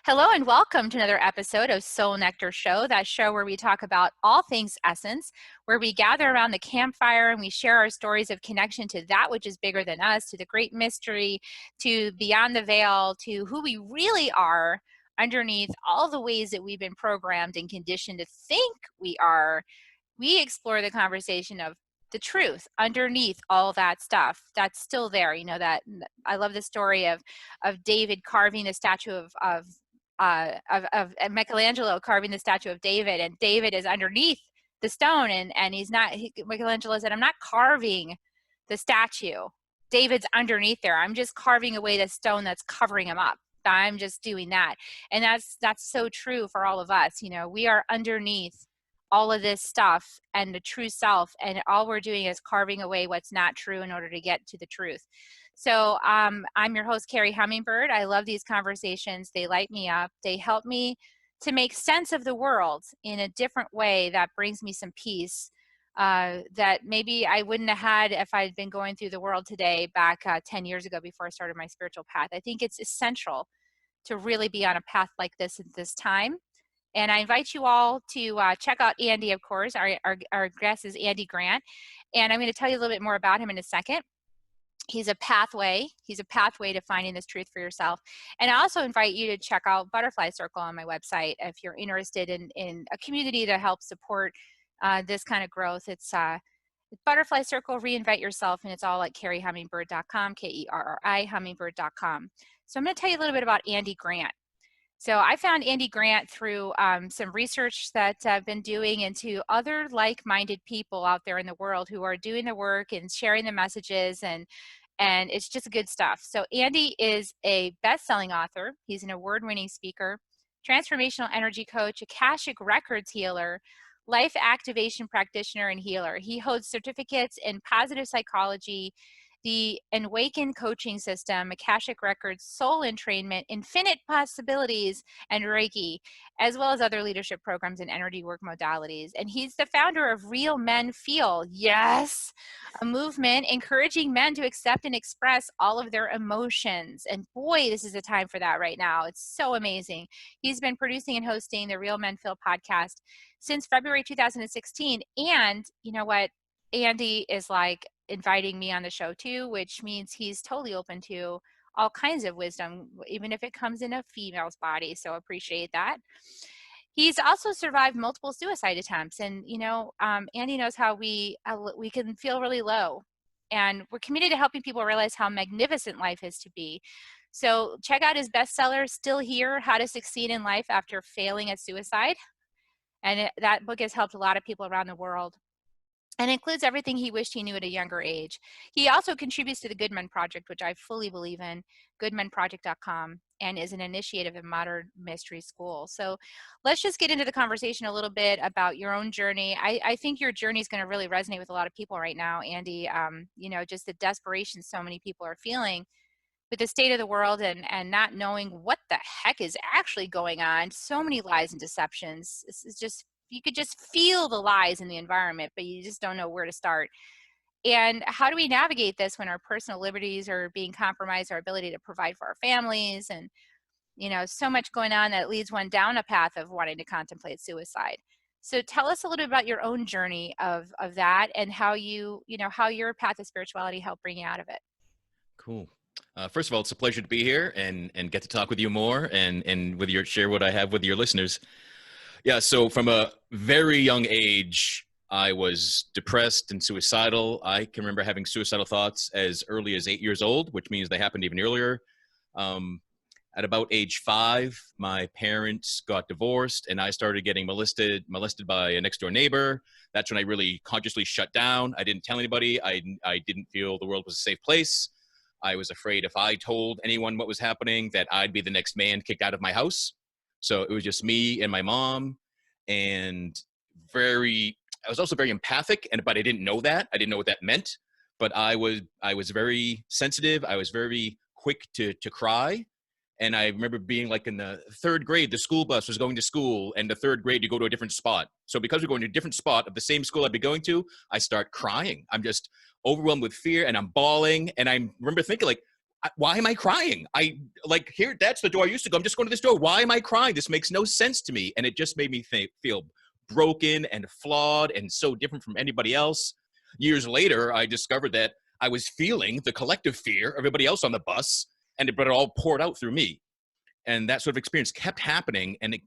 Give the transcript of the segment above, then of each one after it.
Hello and welcome to another episode of Soul Nectar Show, that show where we talk about all things essence, where we gather around the campfire and we share our stories of connection to that which is bigger than us, to the great mystery, to beyond the veil, to who we really are underneath all the ways that we've been programmed and conditioned to think we are. We explore the conversation of the truth underneath all that stuff that's still there. You know, that I love the story of David carving the statue of Michelangelo carving the statue of David, and David is underneath the stone, and Michelangelo said, I'm not carving the statue. David's underneath there. I'm just carving away the stone that's covering him up. I'm just doing that. And that's so true for all of us. You know, we are underneath all of this stuff and the true self, and all we're doing is carving away what's not true in order to get to the truth. So I'm your host, Carrie Hummingbird. I love these conversations. They light me up. They help me to make sense of the world in a different way that brings me some peace that maybe I wouldn't have had if I'd been going through the world today back 10 years ago before I started my spiritual path. I think it's essential to really be on a path like this at this time. And I invite you all to check out Andy, of course. Our guest is Andy Grant. And I'm going to tell you a little bit more about him in a second. He's a pathway to finding this truth for yourself. And I also invite you to check out Butterfly Circle on my website if you're interested in a community to help support this kind of growth. It's Butterfly Circle, Reinvent Yourself, and it's all at kerryhummingbird.com, Kerri hummingbird.com. So I'm going to tell you a little bit about Andy Grant. So I found Andy Grant through some research that I've been doing into other like-minded people out there in the world who are doing the work and sharing the messages, and it's just good stuff. So Andy is a best-selling author. He's an award-winning speaker, transformational energy coach, Akashic Records healer, life activation practitioner, and healer. He holds certificates in positive psychology, the Enwaken Coaching System, Akashic Records, Soul Entrainment, Infinite Possibilities, and Reiki, as well as other leadership programs and energy work modalities. And he's the founder of Real Men Feel, yes, a movement encouraging men to accept and express all of their emotions. And boy, this is a time for that right now. It's so amazing. He's been producing and hosting the Real Men Feel podcast since February 2016. And you know what? Andy is like inviting me on the show too, which means he's totally open to all kinds of wisdom, even if it comes in a female's body. So appreciate that. He's also survived multiple suicide attempts, and you know, Andy knows how we can feel really low, and we're committed to helping people realize how magnificent life is to be. So check out his bestseller, Still Here: How to Succeed in Life After Failing at Suicide. And that book has helped a lot of people around the world, and includes everything he wished he knew at a younger age. He also contributes to the Good Men Project, which I fully believe in, goodmenproject.com, and is an initiative of Modern Mystery School. So let's just get into the conversation a little bit about your own journey. I think your journey is going to really resonate with a lot of people right now, Andy. You know, just the desperation so many people are feeling with the state of the world, and not knowing what the heck is actually going on. So many lies and deceptions. It's just, you could just feel the lies in the environment, but you just don't know where to start. And how do we navigate this when our personal liberties are being compromised, our ability to provide for our families, and you know, so much going on that leads one down a path of wanting to contemplate suicide. So tell us a little bit about your own journey of that, and how how your path of spirituality helped bring you out of it. Cool. First of all, it's a pleasure to be here and get to talk with you more and with share what I have with your listeners. Yeah, so from a very young age, I was depressed and suicidal. I can remember having suicidal thoughts as early as 8 years old, which means they happened even earlier. At about age 5, my parents got divorced, and I started getting molested by a next door neighbor. That's when I really consciously shut down. I didn't tell anybody. I didn't feel the world was a safe place. I was afraid if I told anyone what was happening that I'd be the next man kicked out of my house. So it was just me and my mom, and I was also very empathic, but I didn't know that. I didn't know what that meant, but I was very sensitive. I was very quick to cry. And I remember being like in the 3rd grade, the school bus was going to school, and the 3rd grade, you go to a different spot. So because we're going to a different spot of the same school I'd be going to, I start crying. I'm just overwhelmed with fear, and I'm bawling. And I remember thinking, like, why am I crying? Here, that's the door I used to go. I'm just going to this door. Why am I crying? This makes no sense to me. And it just made me feel broken and flawed and so different from anybody else. Years later, I discovered that I was feeling the collective fear of everybody else on the bus, but it all poured out through me. And that sort of experience kept happening. And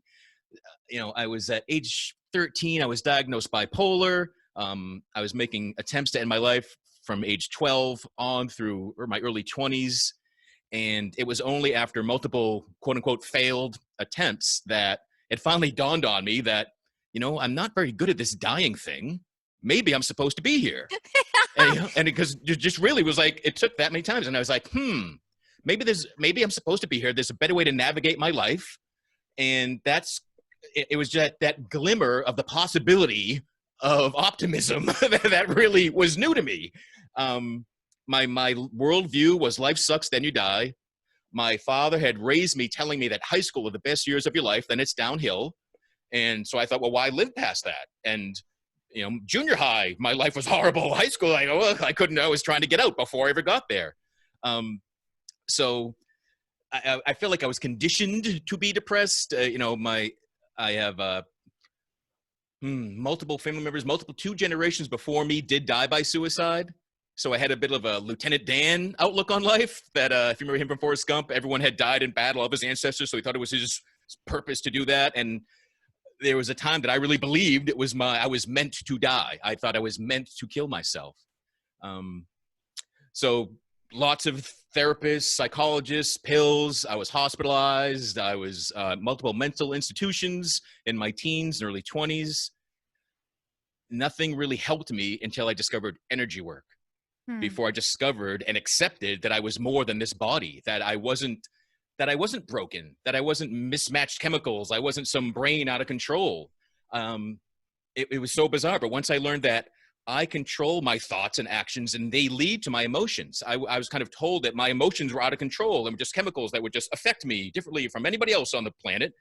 I was at age 13, I was diagnosed bipolar. I was making attempts to end my life from age 12 on through my early 20s. And it was only after multiple quote unquote failed attempts that it finally dawned on me that, I'm not very good at this dying thing. Maybe I'm supposed to be here. And because it just really was like, it took that many times. And I was like, maybe I'm supposed to be here. There's a better way to navigate my life. And it was just that glimmer of the possibility of optimism that really was new to me. My worldview was life sucks, then you die. My father had raised me telling me that high school are the best years of your life, then it's downhill. And so I thought, well, why live past that? And junior high, my life was horrible. High school, I was trying to get out before I ever got there. So I feel like I was conditioned to be depressed. I have multiple family members, two generations before me did die by suicide. So I had a bit of a Lieutenant Dan outlook on life that if you remember him from Forrest Gump, everyone had died in battle of his ancestors. So he thought it was his purpose to do that. And there was a time that I really believed I was meant to die. I thought I was meant to kill myself. So lots of therapists, psychologists, pills. I was hospitalized. I was multiple mental institutions in my teens and early 20s. Nothing really helped me until I discovered energy work. Before I discovered and accepted that I was more than this body, that I wasn't broken, that I wasn't mismatched chemicals, I wasn't some brain out of control. It was so bizarre. But once I learned that I control my thoughts and actions and they lead to my emotions, I was kind of told that my emotions were out of control and were just chemicals that would just affect me differently from anybody else on the planet,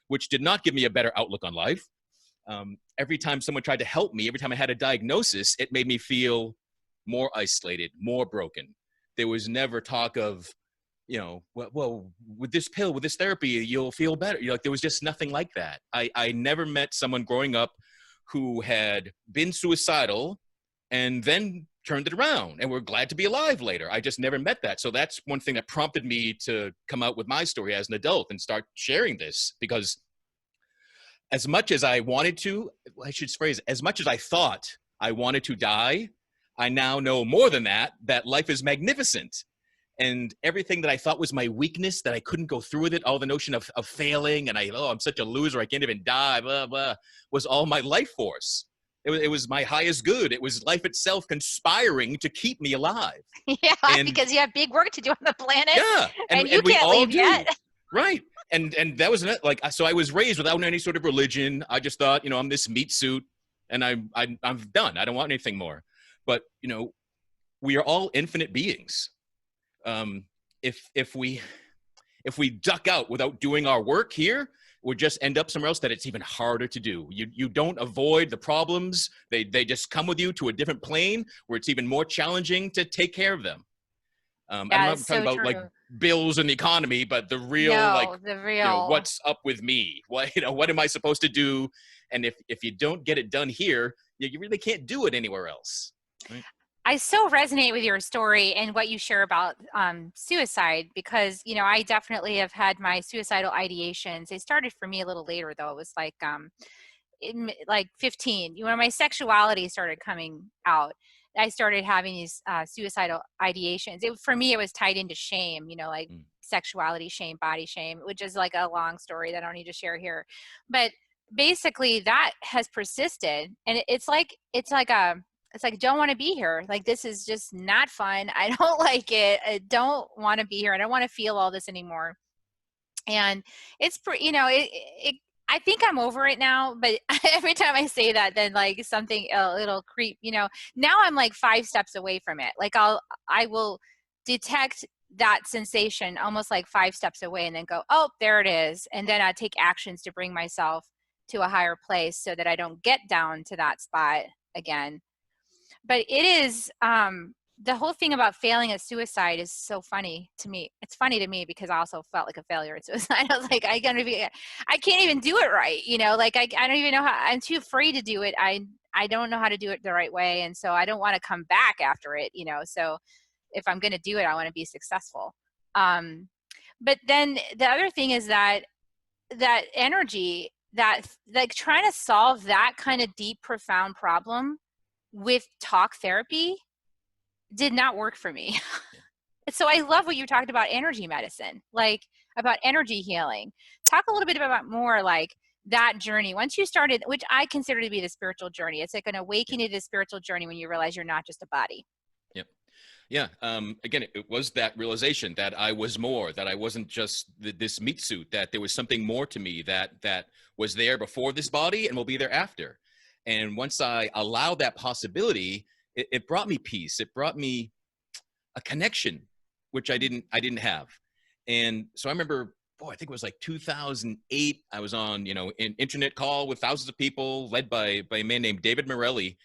which did not give me a better outlook on life. Every time someone tried to help me, every time I had a diagnosis, it made me feel more isolated, more broken. There was never talk of, well, with this pill, with this therapy, you'll feel better. There was just nothing like that. I never met someone growing up who had been suicidal and then turned it around and were glad to be alive later. I just never met that. So that's one thing that prompted me to come out with my story as an adult and start sharing this, because as much as I wanted to, as much as I thought I wanted to die, I now know more than that life is magnificent. And everything that I thought was my weakness, that I couldn't go through with it, all the notion of failing and I'm such a loser, I can't even die, blah, blah, was all my life force. It was my highest good. It was life itself conspiring to keep me alive. Yeah, because you have big work to do on the planet. Yeah, and you can't leave yet. Right. And that was so I was raised without any sort of religion. I just thought, I'm this meat suit and I'm done. I don't want anything more. But, we are all infinite beings. If we duck out without doing our work here, we'll just end up somewhere else that it's even harder to do. You don't avoid the problems. They just come with you to a different plane where it's even more challenging to take care of them. I'm not talking about like bills and the economy, but the real, what's up with me? What am I supposed to do? And if you don't get it done here, you really can't do it anywhere else. Right? I so resonate with your story and what you share about suicide, because, I definitely have had my suicidal ideations. It started for me a little later, though. It was like 15. When my sexuality started coming out, I started having these suicidal ideations. For me, it was tied into shame, sexuality shame, body shame, which is like a long story that I don't need to share here. But basically that has persisted, and it's like don't want to be here. Like, this is just not fun. I don't like it. I don't want to be here. I don't want to feel all this anymore. And it's I think I'm over it now, but every time I say that, then like something, it'll creep, now I'm like 5 steps away from it. Like I will detect that sensation almost like 5 steps away and then go, oh, there it is. And then I take actions to bring myself to a higher place so that I don't get down to that spot again. But it is, the whole thing about failing at suicide is so funny to me. It's funny to me because I also felt like a failure at suicide. I was like, I can't even do it right. Like I don't even know how. I'm too afraid to do it. I don't know how to do it the right way. And so I don't want to come back after it, so if I'm going to do it, I want to be successful. But then the other thing is that energy, that like trying to solve that kind of deep, profound problem with talk therapy did not work for me. So I love what you talked about energy medicine, like about energy healing. Talk a little bit about more like that journey. Once you started, which I consider to be the spiritual journey, it's like an awakening to the spiritual journey when you realize you're not just a body. Yep. Yeah. Again, it was that realization that I was more, that I wasn't just this meat suit, that there was something more to me that was there before this body and will be there after. And once I allowed that possibility, it brought me peace. It brought me a connection, which I didn't have. And so I remember, I think it was like 2008. I was on, an internet call with thousands of people led by a man named David Morelli.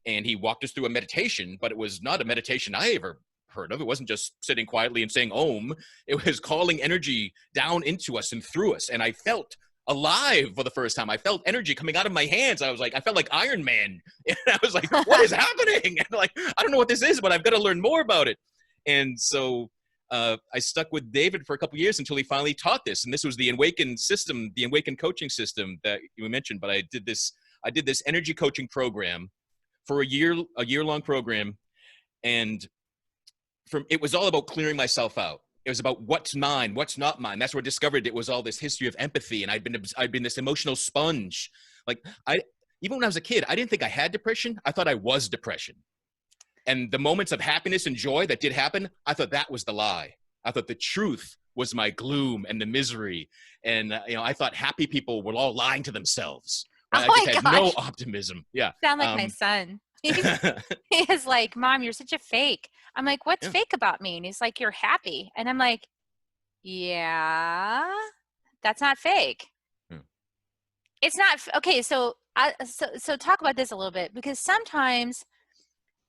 And he walked us through a meditation, but it was not a meditation I ever heard of. It wasn't just sitting quietly and saying Om. It was calling energy down into us and through us. And I felt alive for the first time. I felt energy coming out of my hands. I felt like Iron Man. And I was like, what is happening? And like, I don't know what this is, but I've got to learn more about it. And so I stuck with David for a couple of years until he finally taught this. And this was the Enwaken system, the Enwaken Coaching System that you mentioned. But I did this energy coaching program for a year-long program. And it was all about clearing myself out. It was about what's mine, what's not mine. That's where I discovered it was all this history of empathy. And I'd been this emotional sponge. Like even when I was a kid, I didn't think I had depression. I thought I was depression. And the moments of happiness and joy that did happen, I thought that was the lie. I thought the truth was my gloom and the misery. And, I thought happy people were all lying to themselves. Right? I just had no optimism. Yeah. Sound like my son. He is like, Mom, you're such a fake. I'm like, what's fake about me? And he's like, you're happy. And I'm like, yeah, that's not fake. It's not. Okay. So talk about this a little bit, because sometimes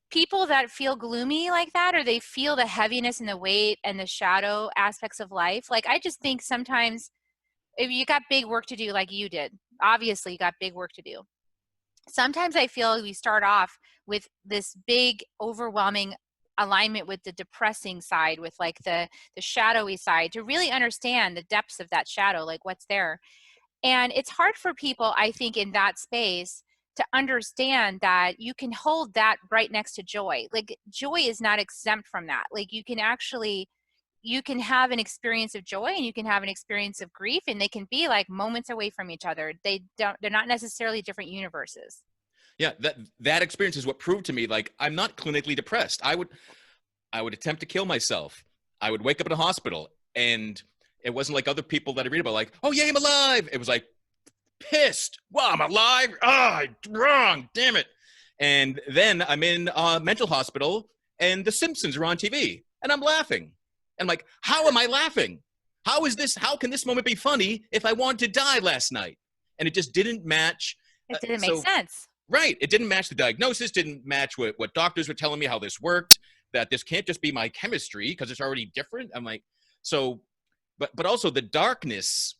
people that feel gloomy like that, or they feel the heaviness and the weight and the shadow aspects of life. Like, I just think sometimes if you got big work to do, like you did, obviously you got big work to do. Sometimes I feel we start off with this big, overwhelming alignment with the depressing side, with like the shadowy side, to really understand the depths of that shadow, like what's there. And it's hard for people, I think, in that space to understand that you can hold that right next to joy. Like, joy is not exempt from that. Like, you can have an experience of joy and you can have an experience of grief, and they can be like moments away from each other. They're not necessarily different universes. Yeah, that experience is what proved to me, like, I'm not clinically depressed. I would attempt to kill myself. I would wake up in a hospital, and it wasn't like other people that I read about, like, oh yeah, I'm alive. It was like, pissed. Wow, I'm alive. Wrong. Damn it. And then I'm in a mental hospital, and The Simpsons are on TV, and I'm laughing. And I'm like, how am I laughing? How can this moment be funny if I wanted to die last night? And it just didn't match. It didn't make sense. Right. It didn't match the diagnosis, didn't match what doctors were telling me how this worked, that this can't just be my chemistry because it's already different. I'm like, but also the darkness,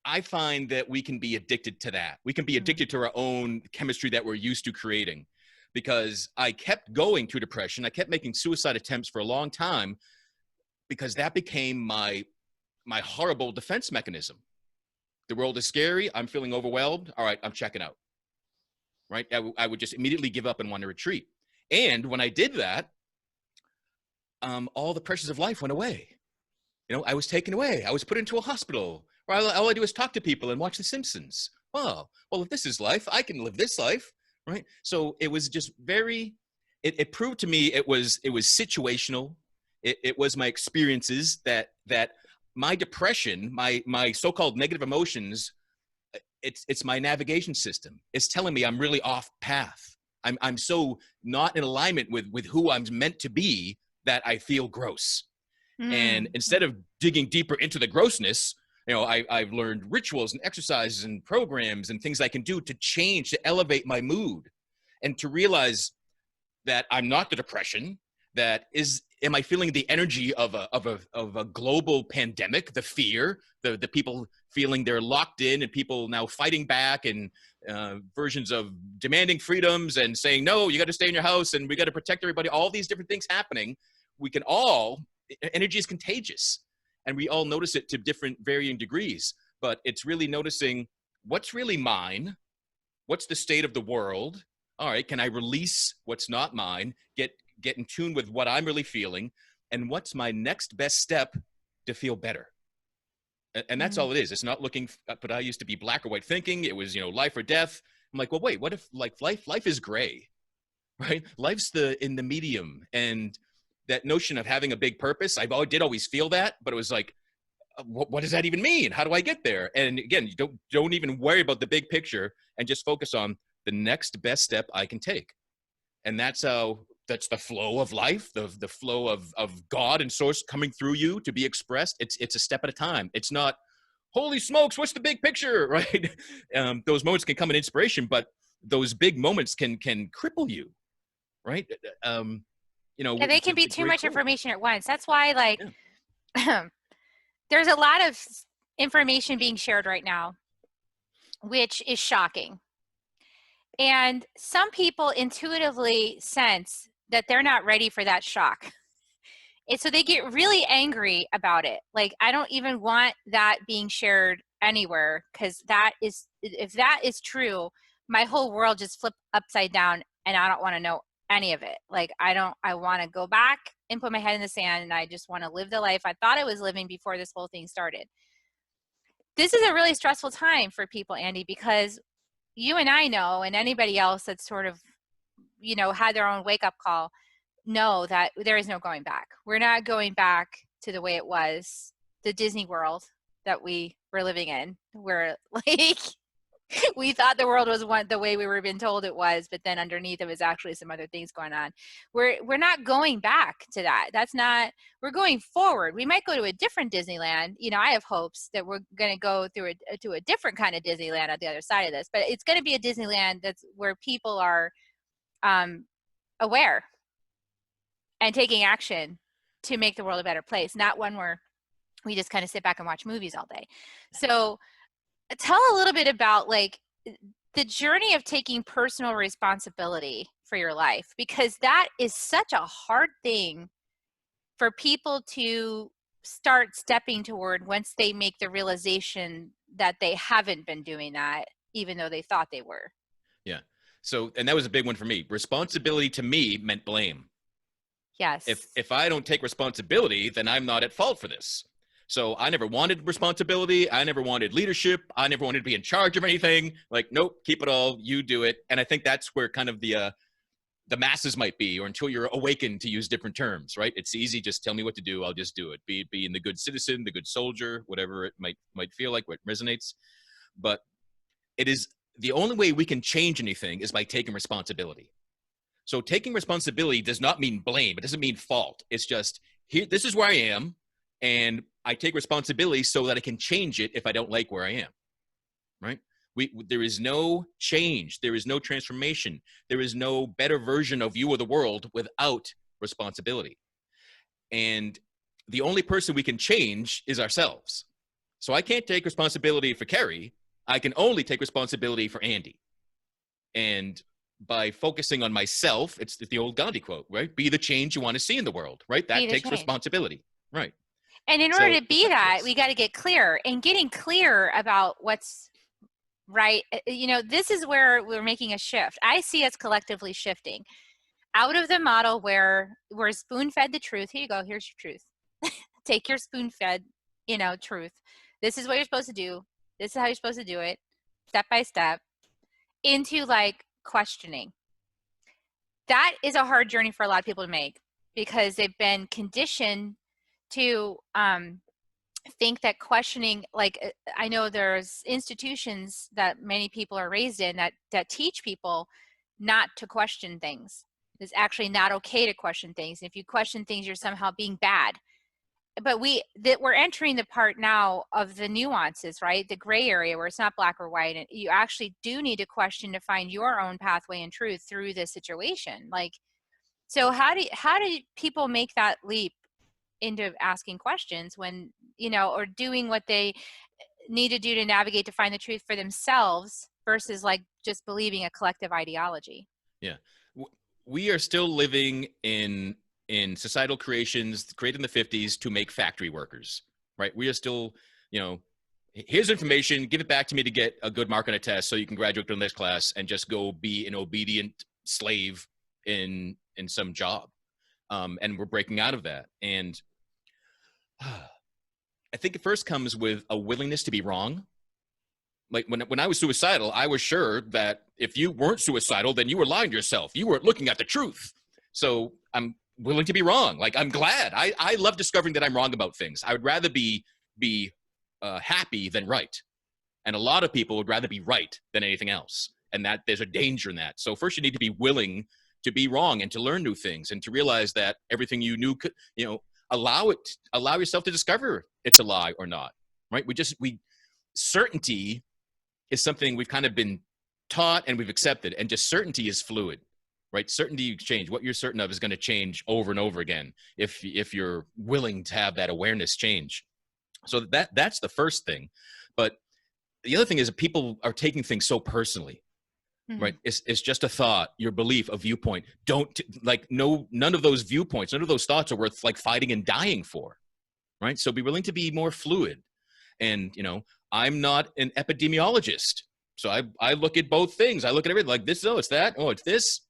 I find that we can be addicted to that. We can be addicted to our own chemistry that we're used to creating, because I kept going to depression. I kept making suicide attempts for a long time because that became my horrible defense mechanism. The world is scary. I'm feeling overwhelmed. All right, I'm checking out. Right? I would just immediately give up and want to retreat. And when I did that, all the pressures of life went away. I was taken away. I was put into a hospital. All I do is talk to people and watch The Simpsons. Well, if this is life, I can live this life, right? So it was just it proved to me it was situational. It was my experiences that my depression, my so-called negative emotions, it's my navigation system. It's telling me I'm really off path. I'm so not in alignment with who I'm meant to be that I feel gross. And instead of digging deeper into the grossness, I've learned rituals and exercises and programs and things I can do to change, to elevate my mood, and to realize that I'm not the depression, am I feeling the energy of a global pandemic, the fear, the people feeling they're locked in and people now fighting back, and versions of demanding freedoms and saying, no, you got to stay in your house and we got to protect everybody, all these different things happening. Energy is contagious, and we all notice it to different varying degrees, but it's really noticing what's really mine, what's the state of the world. All right, can I release what's not mine, get in tune with what I'm really feeling, and what's my next best step to feel better? And that's all it is. It's not looking, but I used to be black or white thinking. It was, life or death. I'm like, well, wait, what if like life is gray, right? Life's in the medium. And that notion of having a big purpose, did always feel that, but it was like, what does that even mean? How do I get there? And again, you don't even worry about the big picture and just focus on the next best step I can take. And that's the flow of life, the flow of God and source coming through you to be expressed. It's a step at a time. It's not, holy smokes, what's the big picture, right? Those moments can come in inspiration, but those big moments can cripple you, right? They can be too much information at once. That's why, yeah. There's a lot of information being shared right now, which is shocking. And some people intuitively sense that they're not ready for that shock. And so they get really angry about it. Like, I don't even want that being shared anywhere, because if that is true, my whole world just flipped upside down and I don't want to know any of it. Like, I want to go back and put my head in the sand, and I just want to live the life I thought I was living before this whole thing started. This is a really stressful time for people, Andy, because you and I know, and anybody else that's sort of, had their own wake-up call, know that there is no going back. We're not going back to the way it was, the Disney World that we were living in, where we thought the world was the way we were being told it was, but then underneath it was actually some other things going on. We're not going back to that. We're going forward. We might go to a different Disneyland. I have hopes that we're going to go to a different kind of Disneyland at the other side of this, but it's going to be a Disneyland that's where people are aware and taking action to make the world a better place, not one where we just kind of sit back and watch movies all day. So tell a little bit about the journey of taking personal responsibility for your life, because that is such a hard thing for people to start stepping toward once they make the realization that they haven't been doing that, even though they thought they were. Yeah. So, and that was a big one for me. Responsibility to me meant blame. Yes. If I don't take responsibility, then I'm not at fault for this. So I never wanted responsibility. I never wanted leadership. I never wanted to be in charge of anything. Like, nope, keep it all. You do it. And I think that's where kind of the masses might be, or until you're awakened, to use different terms, right? It's easy. Just tell me what to do. I'll just do it. Be in the good citizen, the good soldier, whatever it might feel like, what resonates. But it is the only way we can change anything is by taking responsibility. So taking responsibility does not mean blame. It doesn't mean fault. It's just, here, this is where I am, and I take responsibility so that I can change it if I don't like where I am, right? There is no change. There is no transformation. There is no better version of you or the world without responsibility. And the only person we can change is ourselves. So I can't take responsibility for Kerry. I can only take responsibility for Andy. And by focusing on myself, it's the old Gandhi quote, right? Be the change you want to see in the world, right? That takes responsibility, right? And in order to be that, we got to get clear. And getting clear about what's right, this is where we're making a shift. I see us collectively shifting out of the model where we're spoon-fed the truth. Here you go. Here's your truth. Take your spoon-fed, truth. This is what you're supposed to do. This is how you're supposed to do it, step by step, into questioning. That is a hard journey for a lot of people to make, because they've been conditioned to think that questioning, I know there's institutions that many people are raised in that teach people not to question things. It's actually not okay to question things. If you question things, you're somehow being bad. But we're entering the part now of the nuances, right? The gray area where it's not black or white. And you actually do need to question to find your own pathway and truth through this situation. So how do people make that leap into asking questions when, or doing what they need to do to navigate to find the truth for themselves versus like just believing a collective ideology? Yeah. We are still living in societal creations created in the 50s to make factory workers, right? We are still, here's information, give it back to me to get a good mark on a test so you can graduate to the next class and just go be an obedient slave in some job. And we're breaking out of that. And I think it first comes with a willingness to be wrong. Like when I was suicidal, I was sure that if you weren't suicidal, then you were lying to yourself. You weren't looking at the truth. So I'm willing to be wrong. Like, I'm glad. I love discovering that I'm wrong about things. I would rather be happy than right. And a lot of people would rather be right than anything else. And that there's a danger in that. So first you need to be willing to be wrong and to learn new things and to realize that everything you knew could, allow yourself to discover it's a lie or not. Right? Certainty is something we've kind of been taught and we've accepted, and just certainty is fluid, right? Certainty change. What you're certain of is going to change over and over again if you're willing to have that awareness change. So that's the first thing. But the other thing is that people are taking things so personally, right? It's just a thought, your belief, a viewpoint. None of those viewpoints, none of those thoughts are worth like fighting and dying for, right? So be willing to be more fluid. And, I'm not an epidemiologist. So I look at both things. I look at everything like this. Oh, it's that. Oh, it's this.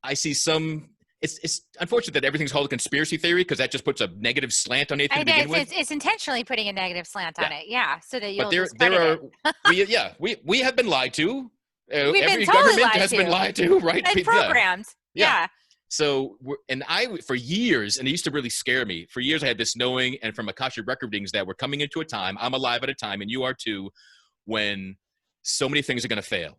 I see some, it's unfortunate that everything's called a conspiracy theory because that just puts a negative slant on anything to begin with. It's intentionally putting a negative slant on it. Yeah. So that you'll But there discredit are, we have been lied to. We've Every been totally government lied has to. been lied to, right? And programmed. Yeah. So, for years, and it used to really scare me, for years I had this knowing, and from Akashic Record Readings, that we're coming into a time, I'm alive at a time, and you are too, when so many things are going to fail.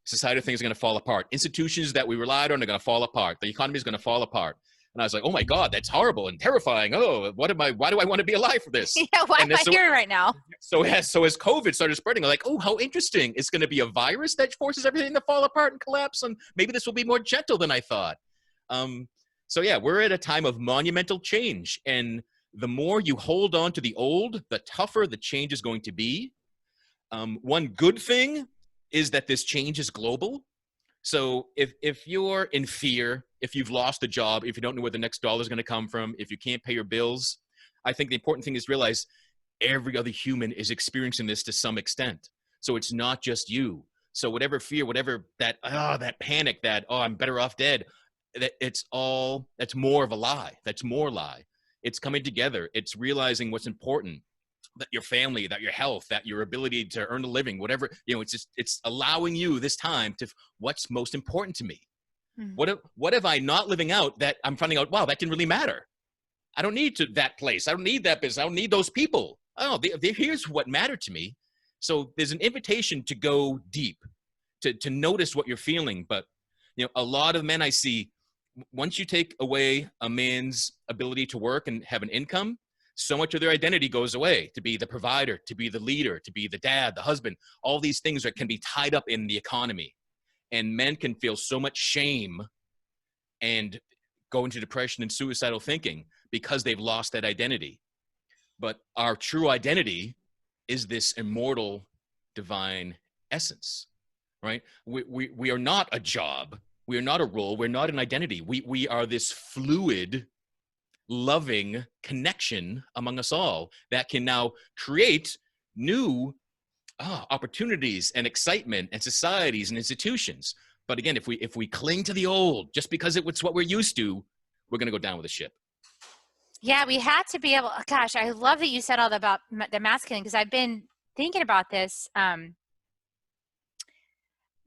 Society things are going to fall apart. Institutions that we relied on are going to fall apart. The economy is going to fall apart. And I was like, oh my God, that's horrible and terrifying. Oh, why do I want to be alive for this? Yeah, why am I here right now? So as COVID started spreading, I'm like, oh, how interesting. It's going to be a virus that forces everything to fall apart and collapse. And maybe this will be more gentle than I thought. So yeah, we're at a time of monumental change. And the more you hold on to the old, the tougher the change is going to be. One good thing is that this change is global. So if you're in fear, if you've lost a job, if you don't know where the next dollar is going to come from, if you can't pay your bills, I think the important thing is to realize every other human is experiencing this to some extent. So it's not just you. So whatever fear, whatever that panic, that, oh, I'm better off dead, that's more of a lie. That's more lie. It's coming together. It's realizing what's important, that your family, that your health, that your ability to earn a living, whatever, it's allowing you this time to what's most important to me. What if I not living out that I'm finding out, wow, that didn't really matter. I don't need that place. I don't need that business. I don't need those people. Oh, here's what mattered to me. So there's an invitation to go deep, to notice what you're feeling. But, a lot of men I see, once you take away a man's ability to work and have an income, so much of their identity goes away, to be the provider, to be the leader, to be the dad, the husband. All these things can be tied up in the economy. And men can feel so much shame and go into depression and suicidal thinking because they've lost that identity. But our true identity is this immortal divine essence, right? We are not a job. We are not a role. We're not an identity. We are this fluid, loving connection among us all that can now create new opportunities and excitement and societies and institutions. But again, if we cling to the old just because it's what we're used to, we're going to go down with the ship. Yeah, we had to be able, gosh, I love that you said all about the masculine, because I've been thinking about this.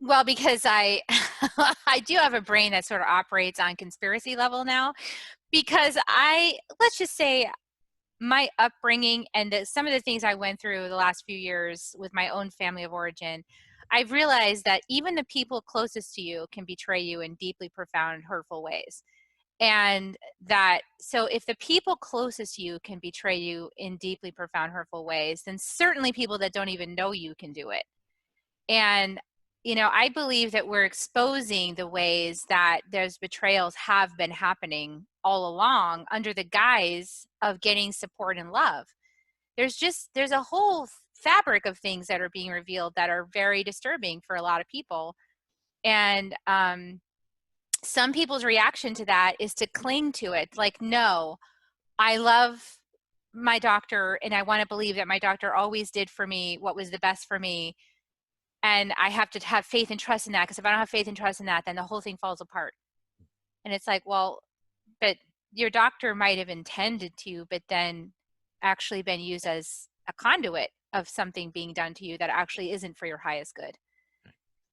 Well, because I I do have a brain that sort of operates on conspiracy level now, because let's just say my upbringing and some of the things I went through the last few years with my own family of origin, I've realized that even the people closest to you can betray you in deeply profound, hurtful ways. And so if the people closest to you can betray you in deeply profound, hurtful ways, then certainly people that don't even know you can do it. And I believe that we're exposing the ways that those betrayals have been happening all along under the guise of getting support and love. There's a whole fabric of things that are being revealed that are very disturbing for a lot of people. And some people's reaction to that is to cling to it. Like, no, I love my doctor and I want to believe that my doctor always did for me what was the best for me. And I have to have faith and trust in that, because if I don't have faith and trust in that, then the whole thing falls apart. And it's like, well, but your doctor might have intended to, but then actually been used as a conduit of something being done to you that actually isn't for your highest good.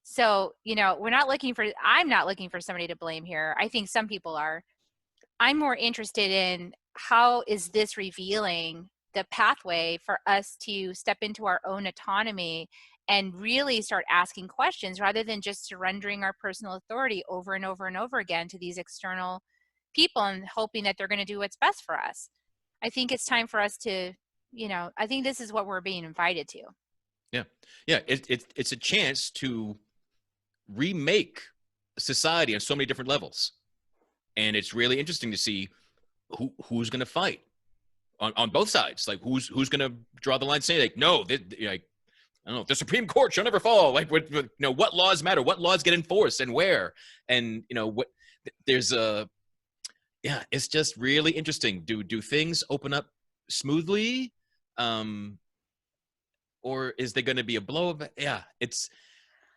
So, I'm not looking for somebody to blame here. I think some people are. I'm more interested in how is this revealing the pathway for us to step into our own autonomy and really start asking questions rather than just surrendering our personal authority over and over and over again to these external people and hoping that they're going to do what's best for us. I think it's time for us to, I think this is what we're being invited to. Yeah. Yeah. It's a chance to remake society on so many different levels. And it's really interesting to see who's going to fight on both sides. Like who's going to draw the line, say like, no, like, I don't know, the Supreme Court shall never fall. Like, what laws matter? What laws get enforced and where? And there's it's just really interesting. Do things open up smoothly, or is there going to be a blow up? Yeah, it's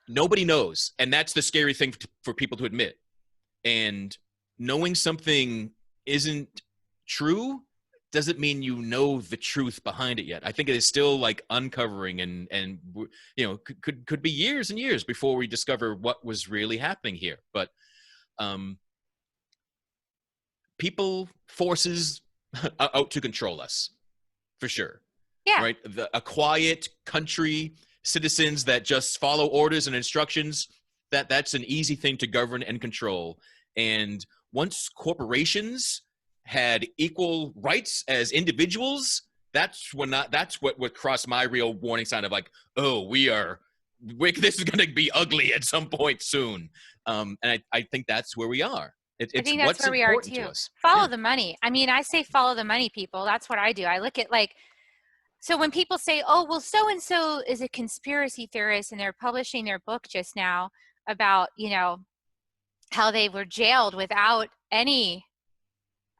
nobody knows, and that's the scary thing for people to admit. And knowing something isn't true doesn't mean the truth behind it yet. I think it is still like uncovering and could be years and years before we discover what was really happening here. But people, forces out to control us, for sure. Yeah. Right? A quiet country, citizens that just follow orders and instructions, that's an easy thing to govern and control. And once corporations had equal rights as individuals, that's what would cross my real warning sign of like, oh, this is going to be ugly at some point soon. And I think that's where we are. I think that's where we are too. Follow the money. I mean, I say follow the money, people. That's what I do. I look at so when people say, oh, well, so-and-so is a conspiracy theorist and they're publishing their book just now about, how they were jailed without any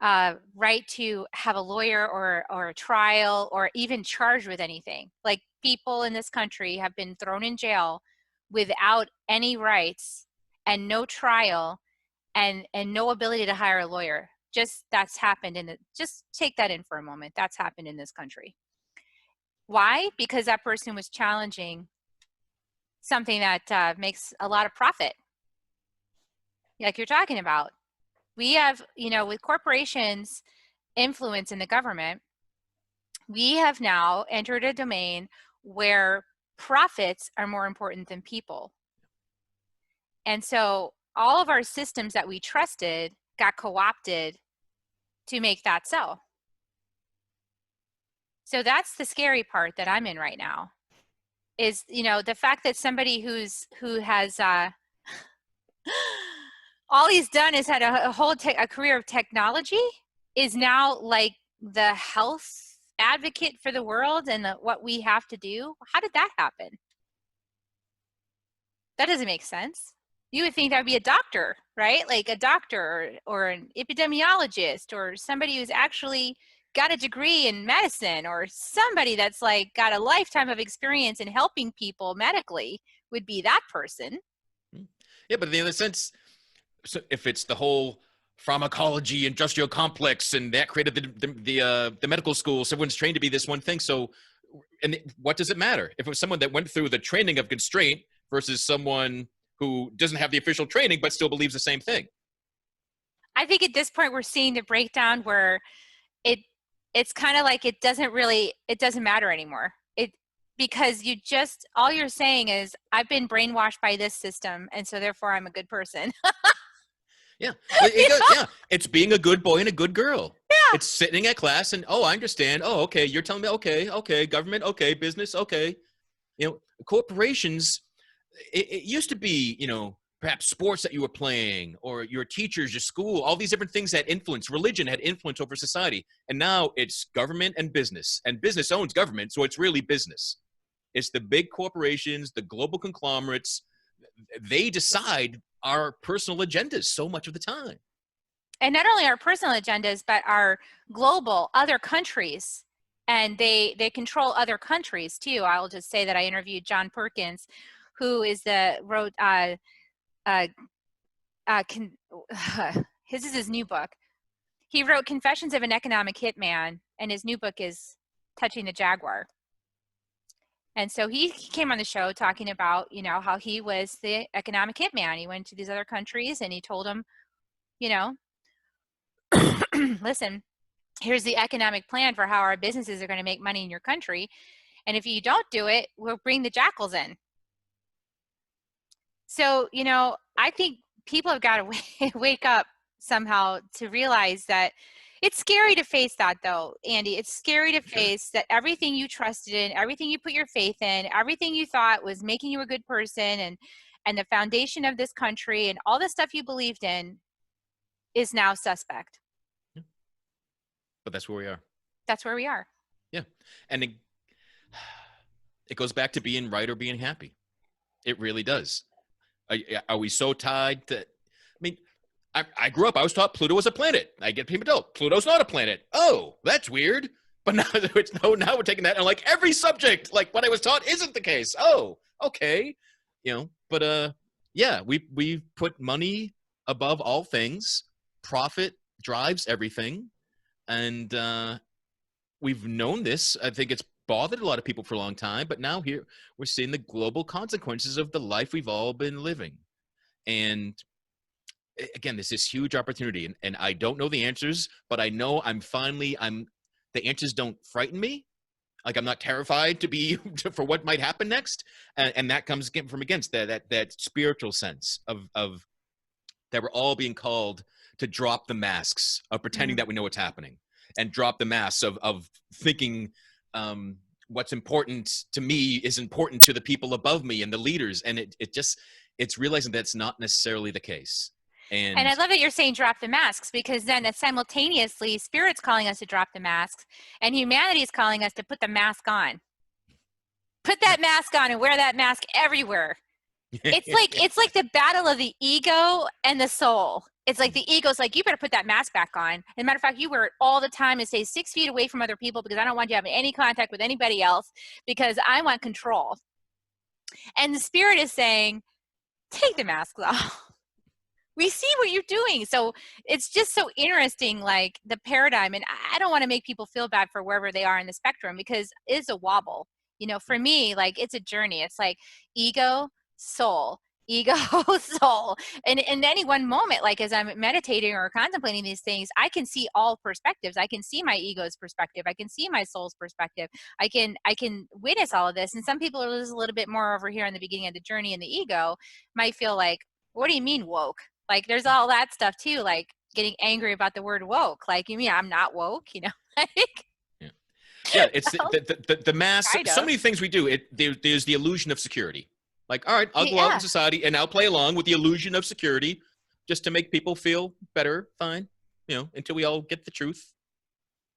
right to have a lawyer or a trial or even charged with anything. Like people in this country have been thrown in jail without any rights and no trial and no ability to hire a lawyer. That's happened just take that in for a moment. That's happened in this country. Why? Because that person was challenging something that makes a lot of profit. Like you're talking about. We have, with corporations' influence in the government, we have now entered a domain where profits are more important than people. And so all of our systems that we trusted got co-opted to make that so. So that's the scary part that I'm in right now is, the fact that somebody who has all he's done is had a career of technology is now like the health advocate for the world and what we have to do. How did that happen? That doesn't make sense. You would think that would be a doctor, right? Like a doctor or an epidemiologist or somebody who's actually got a degree in medicine or somebody that's like got a lifetime of experience in helping people medically would be that person. Yeah, but in the other sense, so if it's the whole pharmacology industrial complex and that created the medical school, so everyone's trained to be this one thing. So, and what does it matter if it was someone that went through the training of constraint versus someone who doesn't have the official training but still believes the same thing? I think at this point we're seeing the breakdown where it's kind of like it doesn't matter anymore. Because all you're saying is I've been brainwashed by this system and so therefore I'm a good person. Yeah. Yeah. It's being a good boy and a good girl. Yeah. It's sitting at class and, oh, I understand. Oh, okay. You're telling me, okay, government, okay, business, okay. Corporations, it used to be, perhaps sports that you were playing or your teachers, your school, all these different things that influence, religion had influence over society. And now it's government and business owns government. So it's really business. It's the big corporations, the global conglomerates. They decide our personal agendas so much of the time. And not only our personal agendas, but our global, other countries. And they control other countries too. I'll just say that I interviewed John Perkins, who wrote his is his new book. He wrote Confessions of an Economic Hitman, and his new book is Touching the Jaguar. And so he came on the show talking about, how he was the economic hitman. He went to these other countries and he told them, listen, here's the economic plan for how our businesses are going to make money in your country. And if you don't do it, we'll bring the jackals in. So, I think people have got to wake up somehow to realize that it's scary to face that, though, Andy. It's scary to face that everything you trusted in, everything you put your faith in, everything you thought was making you a good person and the foundation of this country and all the stuff you believed in is now suspect. But that's where we are. That's where we are. Yeah. And it goes back to being right or being happy. It really does. Are we so tied to, I grew up, I was taught Pluto was a planet. I get people told Pluto's not a planet. Oh, that's weird. But now now we're taking that and like every subject, like what I was taught isn't the case. Oh, okay. But yeah, we've put money above all things. Profit drives everything. And we've known this. I think it's bothered a lot of people for a long time, but now here we're seeing the global consequences of the life we've all been living. And again, there's this huge opportunity, and I don't know the answers, but I know the answers don't frighten me. Like I'm not terrified for what might happen next. And that comes from against that spiritual sense of that we're all being called to drop the masks of pretending that we know what's happening and drop the masks of thinking what's important to me is important to the people above me and the leaders. And it's realizing that's not necessarily the case. And I love that you're saying drop the masks, because then simultaneously Spirit's calling us to drop the masks and humanity is calling us to put the mask on. Put that mask on and wear that mask everywhere. It's like the battle of the ego and the soul. It's like the ego's like, you better put that mask back on. As a matter of fact, you wear it all the time and stay 6 feet away from other people because I don't want you having any contact with anybody else because I want control. And the Spirit is saying, take the masks off. We see what you're doing. So it's just so interesting, like the paradigm. And I don't want to make people feel bad for wherever they are in the spectrum because it's a wobble. For me, like it's a journey. It's like ego, soul, soul. And in any one moment, like as I'm meditating or contemplating these things, I can see all perspectives. I can see my ego's perspective. I can see my soul's perspective. I can witness all of this. And some people are just a little bit more over here in the beginning of the journey, and the ego might feel like, what do you mean woke? Like there's all that stuff too, like getting angry about the word woke. Like, you mean I'm not woke, like yeah, it's the mass. So many things we do. There's the illusion of security. Like, all right, I'll go out in society and I'll play along with the illusion of security just to make people feel better, fine, until we all get the truth.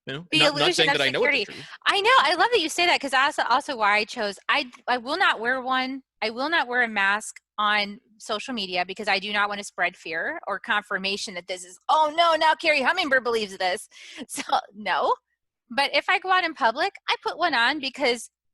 Not saying that I know what the truth. I know. I love that you say that, because also why I chose, I will not wear one. I will not wear a mask on social media because I do not want to spread fear or confirmation that this is, oh no, now Carrie Hummingbird believes this. So no. But if I go out in public, I put one on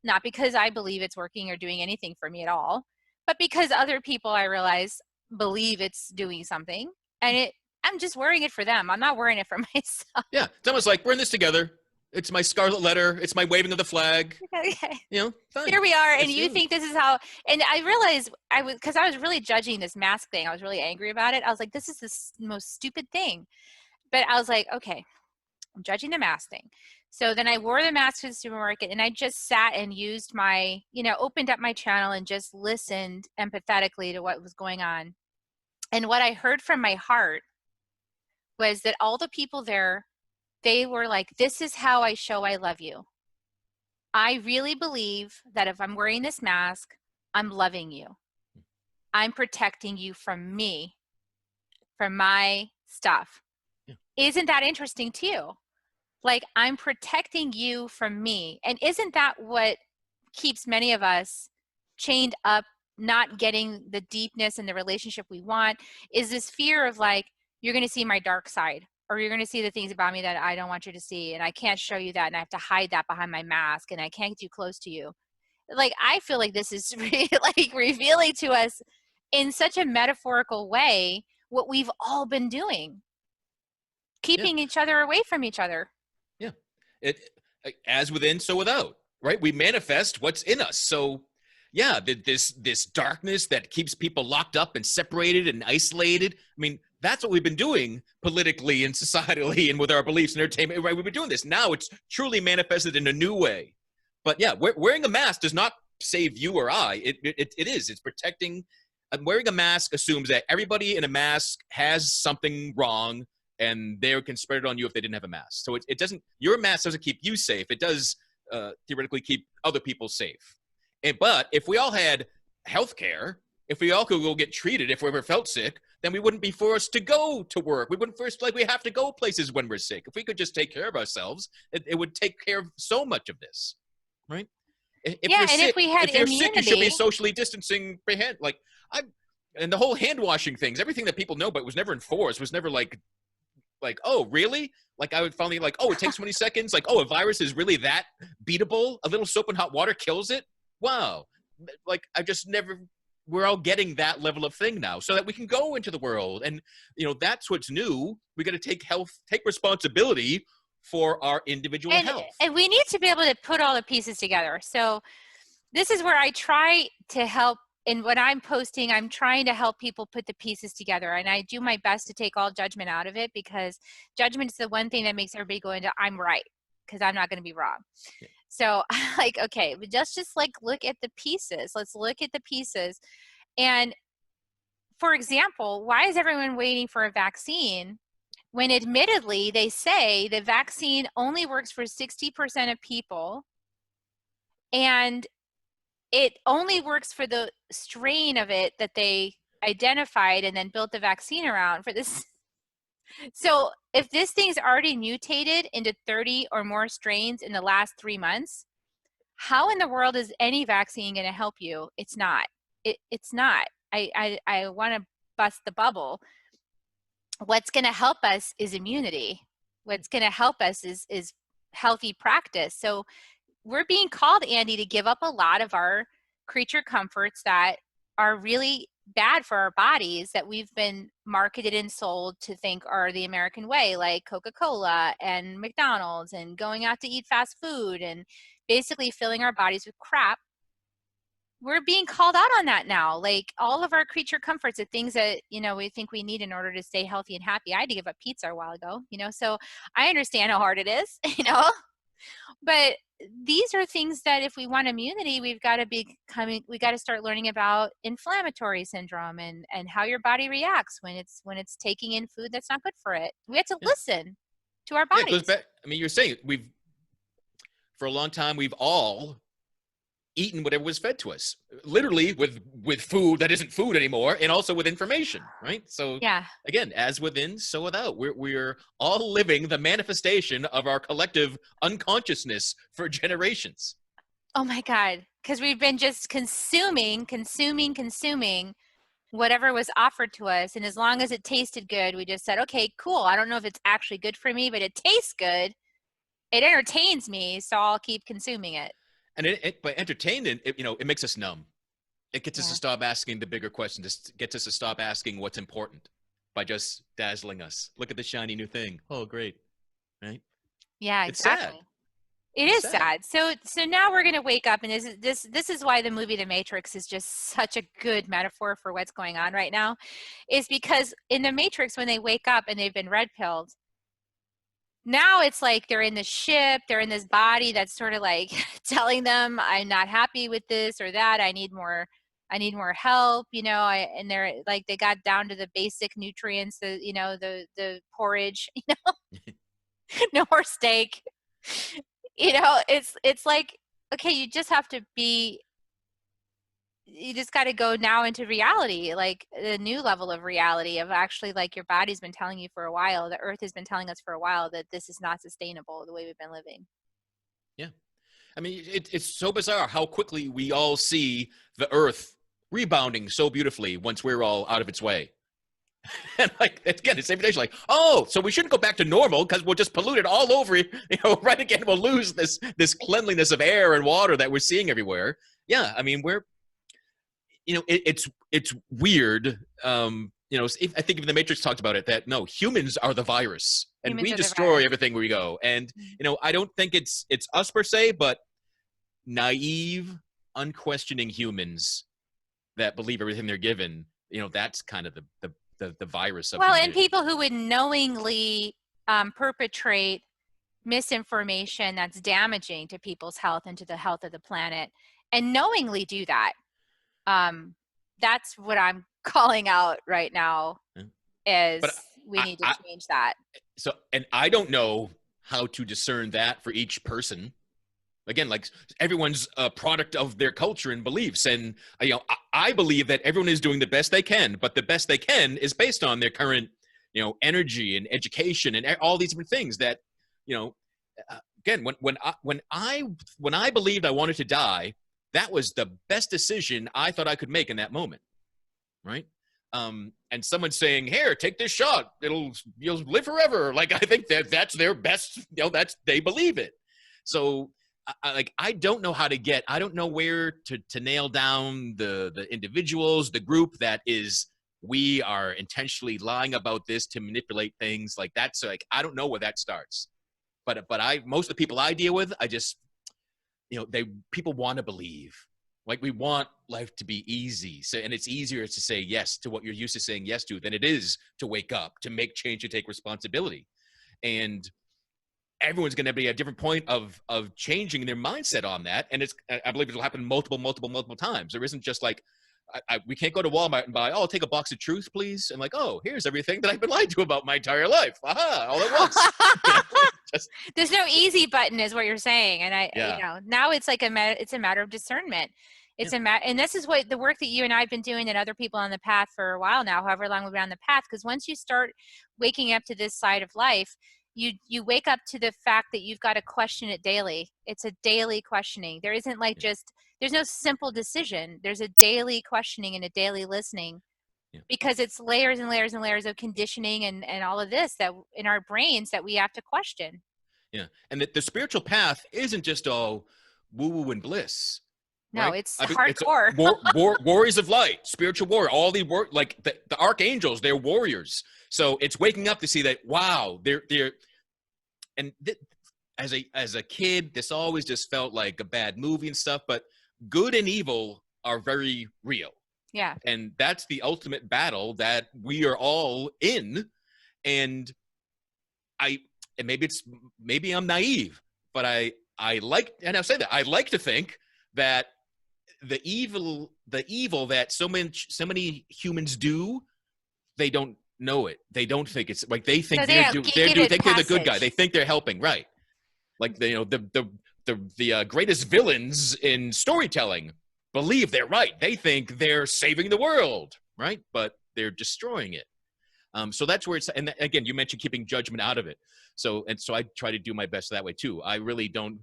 not because I believe it's working or doing anything for me at all, but because other people, I realize, believe it's doing something, and I'm just wearing it for them. I'm not wearing it for myself. Yeah, it's almost like we're in this together. It's my scarlet letter. It's my waving of the flag. Okay. Fine. Here we are, and you think this is how, and I realized because I was really judging this mask thing. I was really angry about it. I was like, this is the most stupid thing. But I was like, okay, I'm judging the mask thing. So then I wore the mask to the supermarket, and I just sat and used my, opened up my channel and just listened empathetically to what was going on. And what I heard from my heart was that all the people there, they were like, this is how I show I love you. I really believe that if I'm wearing this mask, I'm loving you. I'm protecting you from me, from my stuff. Yeah. Isn't that interesting to you? Like, I'm protecting you from me. And isn't that what keeps many of us chained up, not getting the deepness and the relationship we want, is this fear of like, you're going to see my dark side, or you're going to see the things about me that I don't want you to see, and I can't show you that, and I have to hide that behind my mask, and I can't get too close to you. Like, I feel like this is like revealing to us in such a metaphorical way what we've all been doing, Yeah. keeping each other away from each other. Yeah. It, as within, so without, right? We manifest what's in us. So yeah, this darkness that keeps people locked up and separated and isolated. I mean, that's what we've been doing politically and societally and with our beliefs and entertainment, right? We've been doing this. Now it's truly manifested in a new way. But yeah, wearing a mask does not save you or I. It is. It's protecting. Wearing a mask assumes that everybody in a mask has something wrong, and they can spread it on you if they didn't have a mask. So it doesn't. Your mask doesn't keep you safe. It does theoretically keep other people safe. But if we all had health care, if we all could go get treated if we ever felt sick, then we wouldn't be forced to go to work. We wouldn't first like we have to go places when we're sick. If we could just take care of ourselves, it would take care of so much of this, right? If Yeah, you're and sick, if we had if you're sick, you should be immunity, socially distancing. Like and the whole hand washing things, everything that people know, but was never enforced, was never like, oh, really? Like I would finally like, oh, it takes 20 seconds. Like, oh, a virus is really that beatable? A little soap and hot water kills it? Wow. Like I just never, we're all getting that level of thing now so that we can go into the world. And, that's what's new. We got to take responsibility for our individual health. and we need to be able to put all the pieces together. So this is where I try to help. And when I'm posting, I'm trying to help people put the pieces together. And I do my best to take all judgment out of it, because judgment is the one thing that makes everybody go into I'm right, because I'm not going to be wrong. Yeah. So like, okay, but just like look at the pieces. Let's look at the pieces. And for example, why is everyone waiting for a vaccine when admittedly they say the vaccine only works for 60% of people, and it only works for the strain of it that they identified and then built the vaccine around for this. So if this thing's already mutated into 30 or more strains in the last 3 months, how in the world is any vaccine going to help you? It's not. It's not. I want to bust the bubble. What's going to help us is immunity. What's going to help us is healthy practice. So we're being called, Andy, to give up a lot of our creature comforts that are really bad for our bodies, that we've been marketed and sold to think are the American way, like Coca-Cola and McDonald's and going out to eat fast food and basically filling our bodies with crap. We're being called out on that now. Like all of our creature comforts, the things that, we think we need in order to stay healthy and happy. I had to give up pizza a while ago, so I understand how hard it is, but these are things that if we want immunity, we got to start learning about inflammatory syndrome and how your body reacts when it's taking in food that's not good for it. We have to listen to our bodies. Yeah, it goes back. I mean, you're saying for a long time, we've all eaten whatever was fed to us, literally with food that isn't food anymore, and also with information, right? So yeah, again, as within, so without. We're all living the manifestation of our collective unconsciousness for generations. oh my God, because we've been just consuming whatever was offered to us, and as long as it tasted good, we just said, okay, cool, I don't know if it's actually good for me, but it tastes good, it entertains me, so I'll keep consuming it. And by entertainment, it makes us numb. It gets us to stop asking the bigger questions. It gets us to stop asking what's important by just dazzling us. Look at the shiny new thing. Oh, great. Right? Yeah, It's exactly. sad. It's sad. So now we're going to wake up, and this is why the movie The Matrix is just such a good metaphor for what's going on right now, is because in The Matrix, when they wake up and they've been red pilled, now it's like they're in the ship, they're in this body that's sort of like telling them, I'm not happy with this or that, I need more help, and they're like, they got down to the basic nutrients, the porridge, no more steak. It's like, okay, you just have to be you just got to go now into reality, like the new level of reality of actually, like, your body's been telling you for a while, the earth has been telling us for a while that this is not sustainable the way we've been living. Yeah. I mean, it's so bizarre how quickly we all see the earth rebounding so beautifully once we're all out of its way. And like, again, it's invitation, like, oh, so we shouldn't go back to normal because we'll just pollute it all over, right again. We'll lose this cleanliness of air and water that we're seeing everywhere. Yeah, I mean, it's weird. I think even the Matrix talked about it, that no, humans are the virus and Humans we are the destroy virus. everything where we go. And I don't think it's us per se, but naive, unquestioning humans that believe everything they're given. That's kind of the virus of Well, and humanity. people who would knowingly perpetrate misinformation that's damaging to people's health and to the health of the planet, and knowingly do that. That's what I'm calling out right now, Yeah. But is we need to I change that. so, and I don't know how to discern that for each person. Again, like, everyone's a product of their culture and beliefs, and I believe that everyone is doing the best they can, but the best they can is based on their current energy and education and all these different things that again, when I believed I wanted to die, that was the best decision I thought I could make in that moment, right? And someone saying, here, take this shot, you'll live forever, like, I think that's their best, they believe it. So I don't know how to I don't know where to nail down the individuals, the group that is, we are intentionally lying about this to manipulate things, like that's, like, I don't know where that starts. But most of the people I deal with, I just, people want to believe. Like, we want life to be easy. So, and it's easier to say yes to what you're used to saying yes to than it is to wake up, to make change, to take responsibility. And everyone's going to be at a different point of changing their mindset on that. And I believe it'll happen multiple times. There isn't just like, we can't go to Walmart and buy, oh, I'll take a box of truth, please. And like, oh, here's everything that I've been lied to about my entire life. Aha, all at once. There's no easy button, is what you're saying. And Yeah. now it's like it's a matter of discernment. Yeah. And this is what the work that you and I've been doing, and other people on the path for a while now, however long we've been on the path. Because once you start waking up to this side of life, you wake up to the fact that you've got to question it daily. It's a daily questioning. There isn't like there's no simple decision. There's a daily questioning and a daily listening, Yeah. because it's layers and layers and layers of conditioning and all of this that in our brains that we have to question. Yeah. And the spiritual path isn't just all woo-woo and bliss, No, right? it's I mean, it's hardcore. warriors of light, spiritual warrior, all the like the archangels, they're warriors. So it's waking up to see that, wow, they're and as a kid, this always just felt like a bad movie and stuff, but good and evil are very real. Yeah. And that's the ultimate battle that we are all in. And maybe I'm naive, but I like, and I'll say that I like to think that the evil that so many humans do, they don't know it. They don't think it's like, they think No, they give it think they're the good guy. passage. They think they're helping, right? Like, the greatest villains in storytelling believe they're right. They think they're saving the world, right? But they're destroying it. So that's where it's, and again, you mentioned keeping judgment out of it. So I try to do my best that way too. I really don't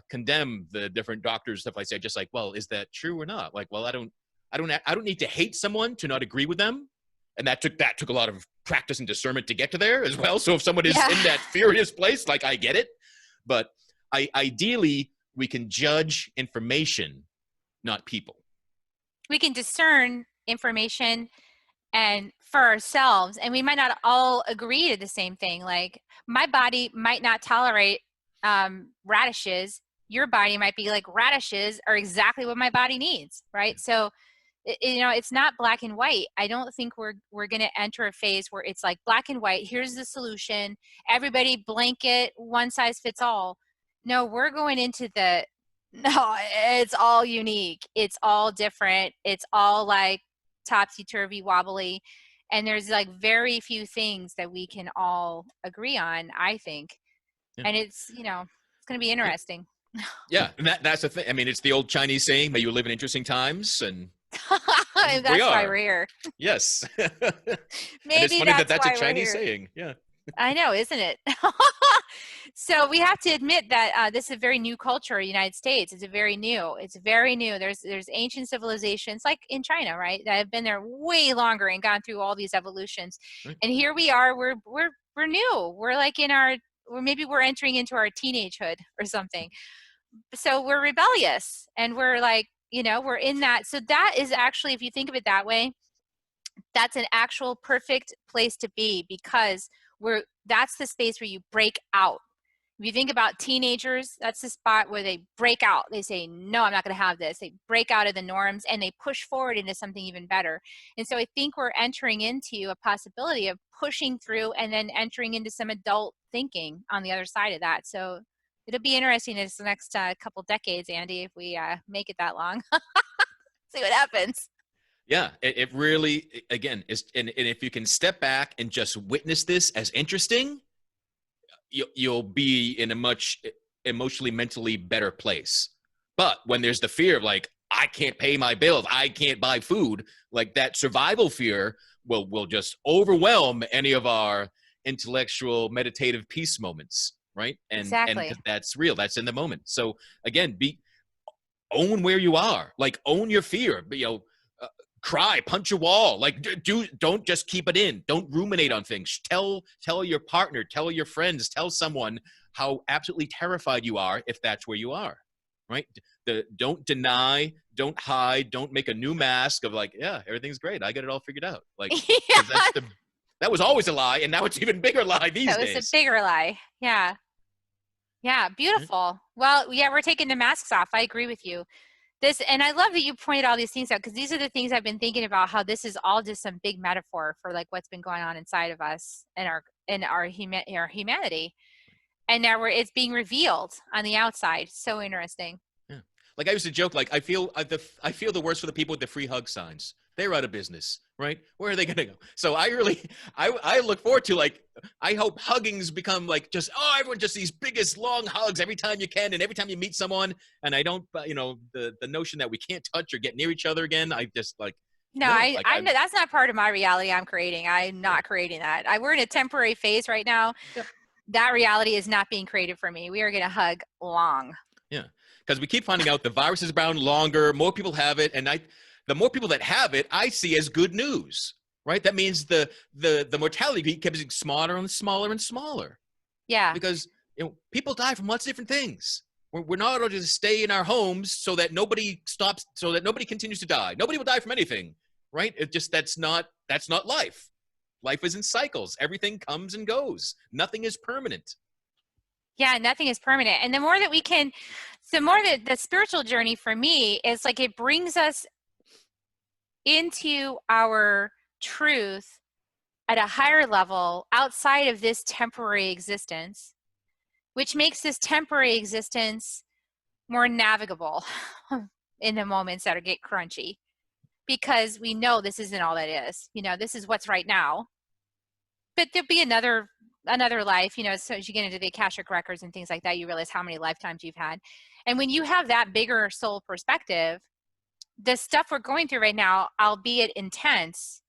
condemn the different doctors, stuff. I say, just like, well, is that true or not? Like, well, I don't need to hate someone to not agree with them. And that took a lot of practice and discernment to get to there as well. So if someone is in that furious place, like, I get it. But ideally, we can judge information, not people. We can discern information and for ourselves, and we might not all agree to the same thing. Like, my body might not tolerate radishes. Your body might be like, radishes are exactly what my body needs, right? So it's not black and white. I don't think we're going to enter a phase where it's like black and white, here's the solution, everybody blanket, one size fits all. No, we're going into no, it's all unique, it's all different, it's all like topsy-turvy, wobbly, and there's like very few things that we can all agree on, I think. Yeah. And it's going to be And interesting. Yeah, and that's the thing. I mean, it's the old Chinese saying, "May you live in interesting times," and we That's why are. we're here. Yes, and it's Maybe funny that that's that's a why we're Chinese here. saying. Yeah, I know, isn't it? So we have to admit that this is a very new culture in the United States. It's very new. It's very new. There's ancient civilizations like in China, right, that have been there way longer and gone through all these evolutions. right. And here we are. We're new. We're like in our, or maybe we're entering into our teenagehood or something. So we're rebellious, and we're like, we're in that. So that is actually, if you think of it that way, that's an actual perfect place to be, because that's the space where you break out. If you think about teenagers, that's the spot where they break out. They say, no, I'm not going to have this. They break out of the norms and they push forward into something even better. And so I think we're entering into a possibility of pushing through and then entering into some adult thinking on the other side of that. So it'll be interesting this next couple decades, Andy, if we make it that long. See what happens. Yeah, it really, again, is, and if you can step back and just witness this as interesting, you'll be in a much emotionally, mentally better place. But when there's the fear of like, I can't pay my bills, I can't buy food, like that survival fear will just overwhelm any of our intellectual, meditative peace moments, right? And Exactly. that's real, that's in the moment. So again, own where you are, like own your fear, uh, cry, punch a wall, like don't just keep it in, don't ruminate on things, tell your partner, tell your friends, tell someone how absolutely terrified you are if that's where you are, right? Don't deny, don't hide, don't make a new mask of like, yeah, everything's great, I got it all figured out, like, because Yeah, that was always a lie, and now it's even bigger lie these that was a days. bigger lie. Yeah. Yeah, Right? beautiful. Well, yeah, we're taking the masks off. I agree with you. This, and I love that you pointed all these things out, because these are the things I've been thinking about, how this is all just some big metaphor for like what's been going on inside of us and our humanity. And now it's being revealed on the outside. So interesting. Yeah. Like I used to joke, like I feel the worst for the people with the free hug signs. They're out of business, right? Where are they gonna go? So I really, I look forward to, like, I hope huggings become like just, oh, everyone just these biggest long hugs every time you can, and every time you meet someone. And I don't, the notion that we can't touch or get near each other again. I just like, No, no, like I'm that's not part of my reality I'm creating. I'm not creating that. We're in a temporary phase right now. yeah, That reality is not being created for me. We are going to hug long. yeah, because we keep finding out the virus is around longer, more people have it, and the more people that have it, I see as good news, right? That means the mortality keeps getting smaller and smaller and smaller, Yeah. because people die from lots of different things. We're not able to stay in our homes so that nobody stops, so that nobody continues to die. Nobody will die from anything, right? It just, that's not life. Life is in cycles. Everything comes and goes. Nothing is permanent. Yeah, nothing is permanent. And the more that we can, the more that the spiritual journey for me is like, it brings us into our truth at a higher level outside of this temporary existence, which makes this temporary existence more navigable in the moments that get crunchy, because we know this isn't all that is. This is what's right now, but there'll be another life. So as you get into the Akashic Records and things like that, you realize how many lifetimes you've had. And when you have that bigger soul perspective, the stuff we're going through right now, albeit intense,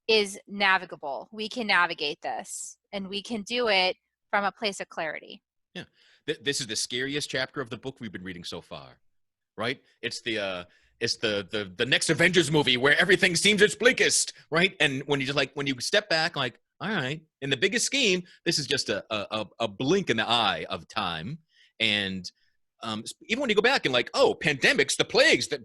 is navigable. We can navigate this, and we can do it from a place of clarity. Yeah. This is the scariest chapter of the book we've been reading so far, right? It's the next Avengers movie where everything seems its bleakest, right? And when you step back, like, all right, in the biggest scheme, this is just a blink in the eye of time. And even when you go back and like, oh, pandemics, the plagues, that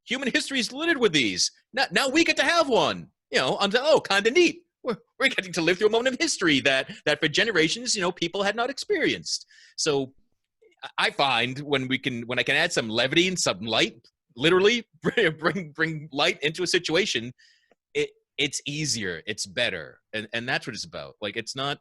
human history is littered with these. Now we get to have one. Kind of neat. We're getting to live through a moment of history that for generations, people had not experienced. So I find when I can add some levity and some light, literally bring light into a situation, it's easier, it's better, and that's what it's about. Like, it's not.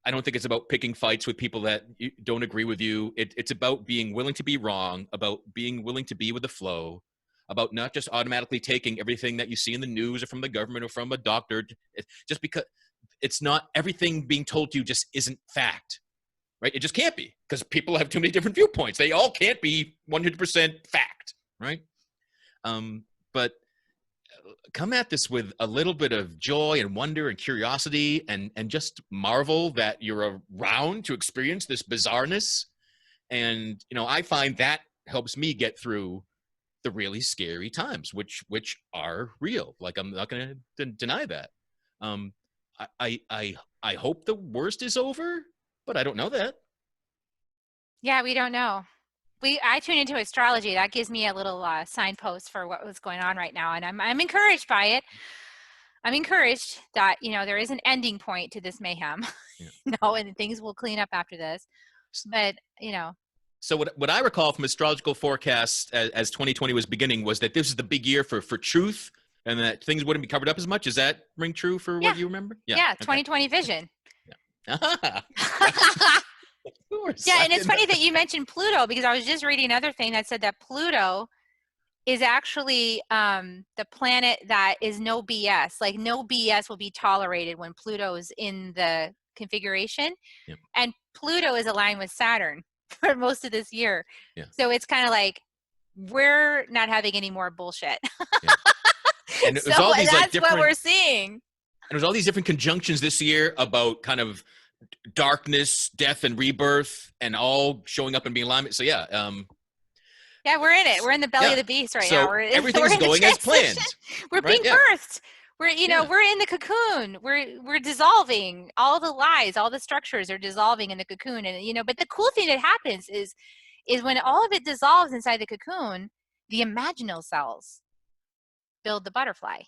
I don't think it's about picking fights with people that don't agree with you. It's about being willing to be wrong, about being willing to be with the flow, about not just automatically taking everything that you see in the news or from the government or from a doctor, just because it's not everything being told to you just isn't fact. right? It just can't be, because people have too many different viewpoints. They all can't be 100% fact, right? But come at this with a little bit of joy and wonder and curiosity, and just marvel that you're around to experience this bizarreness. And, I find that helps me get through the really scary times, which are real. Like, I'm not going to deny that. I hope the worst is over, but I don't know that. Yeah, we don't know. I tune into astrology. That gives me a little signpost for what was going on right now, and I'm encouraged by it. I'm encouraged that there is an ending point to this mayhem. Yeah. And things will clean up after this. But So what I recall from astrological forecasts as 2020 was beginning was that this is the big year for truth, and that things wouldn't be covered up as much. Does that ring true for what you remember? Yeah. 2020 vision. Yeah. Of course. Yeah, and it's funny that you mentioned Pluto, because I was just reading another thing that said that Pluto is actually the planet that is no BS. Like, no BS will be tolerated when Pluto is in the configuration. Yeah. And Pluto is aligned with Saturn for most of this year. Yeah. So it's kind of like, we're not having any more bullshit. Yeah. And it was so all these, that's what we're seeing. And there's all these different conjunctions this year about kind of darkness, death, and rebirth, and all showing up and being alignment. So yeah, we're in it. We're in the belly of the beast right now. Everything's going as planned. We're being birthed. We're we're in the cocoon. We're dissolving. All the lies, all the structures are dissolving in the cocoon. And but the cool thing that happens is when all of it dissolves inside the cocoon, the imaginal cells build the butterfly.